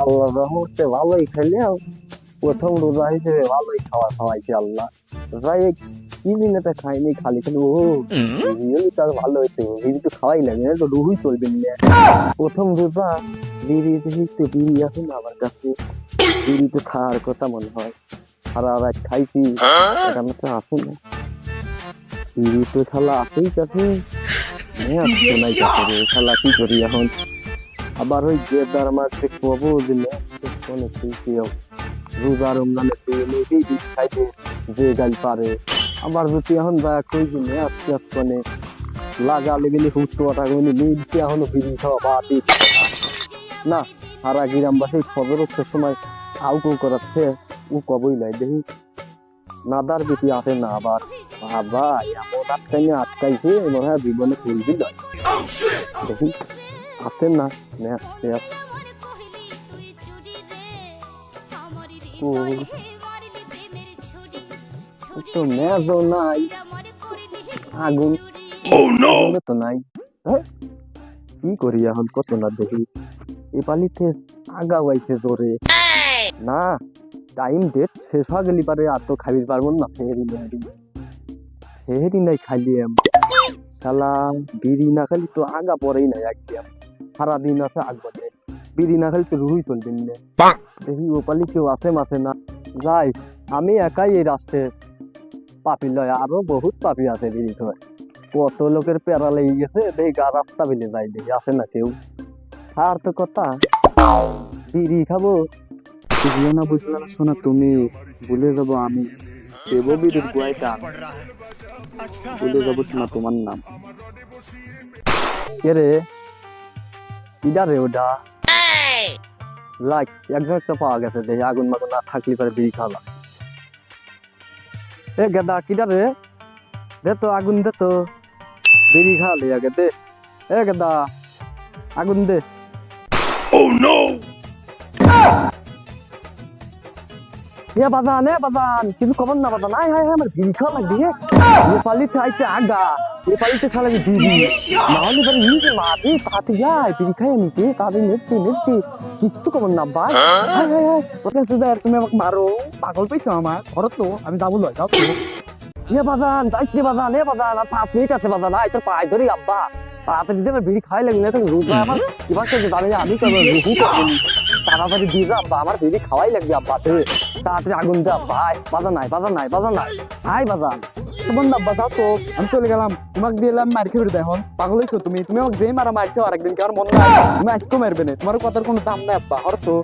আল্লাহ রহমতে ভালোই খাইলাম। প্রথম রোজা হিসেবে ভালোই খাওয়া খাওয়াইছে আল্লাহ। যাই কি দিনেতে খাইনি, খালি খালি ও বিরিয়ানি তার ভালো হয়েছে, বিড়ি তো খাওয়াই লাগে না, তো রুহুই চলবে না। প্রথম রোজা বিড়ি একটু বিড়ি আছে না আমার কাছে, বিড়ি তো খাওয়ার কথা মনে হয়। সারা রাত খাইছি, এটা আমার তো আছে না, বিড়ি তো শালা আসেই কাছে, আসছে নাই কাছে রে শালা, কি করি এখন? আবার ওই জেদার মাঝে কবো দিলে রোজা রমজানে খাইতে যে গাল পারে। আবার যদি এখন দয়া কই দিলে আজকে আজকে লাগা লেগেলি হুট্টোটা গেলি মিলছে এখনো বিড়ি খাওয়া বাদই না। সারা গ্রামবাসী খবর হচ্ছে সময় আউ কৌ করাচ্ছে, ও কবই লাই দেখি নাদার বেটি আসে না। আবার বাবা এমন আটকাইছে মনে হয় জীবনে খুলবি নয়, দেখি আসেন না তো মেজও নাই, আগুন তো নাই। কি করি এখন, কত না দেখি এ পালিতে আগা গাইছে জোরে না। টাইম ডেট শেষ হয়ে গেলি পারে আর তো খাইতে পারবো না। সেহেরি নাই খাইলি শালা, বিড়ি না খালি তো আগা পরেই নাই একদম। সারাদিন আছে আগবাদে বিড়ি না খালি তো রুই চলবে না। দেখি ও পালি কেউ আছে মাসে না, যাই আমি একাই এই রাস্তায় পাপি লয়, আরো বহুত পাপি আছে বিড়ি খায়। কত লোকের প্যারা লেগে গেছে, দেখি গা রাস্তা বিলে যাই দেখি আছে না কেউ। আর তো কথা বিড়ি খাবো বুঝলো না, বুঝলো না শোনা তুমি, ভুলে যাবো আমি দেবো বিড়ির গুয়াইটা, ভুলে যাবো শোনা তোমার নাম। কে রে ইডা রে ওটা লাইক একজন একটা পাওয়া গেছে, দেখি আগুন মাগুন না থাকলে পরে বিড়ি খাওয়া। এ গেদা কিডা রে, দে তো আগুন দে তো, বিড়ি খাওয়ালে আগে দে। এ গেদা আগুন দে। এ বাজান, এ বাজান কিছু খবর না বাজান, আয় হায় আমার বিড়ি খাওয়া লাগবে। এ পালিতে আইছে আগা, এ পালিতে খাওয়া লাগবে বিড়ি, নাহলে পরে নিজে মাটি তাতে যায় বিড়ি খাই নিতে, তাদের নেত্রী নেত্রী কিচ্ছু খবর না ভাই। হায় হায় হায় ওটা সুদার, তুমি আমাকে মারো, পাগল পেয়েছো আমার ঘর তো, আমি যাবো লয় যাও তো। এ বাজান যাইছে বাজান, এ বাজান আর 5 মিনিট আছে বাজান, আয় তোর পায়ে ধরি আব্বা, তাড়াতাড়ি দিতে বিড়ি খাই লাগবে না তো রোজা আমার কিবার করছে জানি, আমি করবো রুহু করবো, তাড়াতাড়ি দিয়ে যা আব্বা, আমার বিড়ি খাওয়াই লাগবে আব্বা, তাড়াতাড়ি আগুন দে আব্বা। আয় বাজান নাই, বাজান নাই, বাজান নাই, আয় বাজান। তোমার আব্বা যাও তো, আমি চলে গেলাম, তোমাকে দিলাম মার খেয়ে দেয়। এখন পাগল হয়েছো তুমি, তুমি আমাকে যে মারা মারছো আর একদিন কি আমার মনে হয় তুমি আজকেও মারবে না, তোমার কথার কোনো দাম নাই আব্বা হর তো।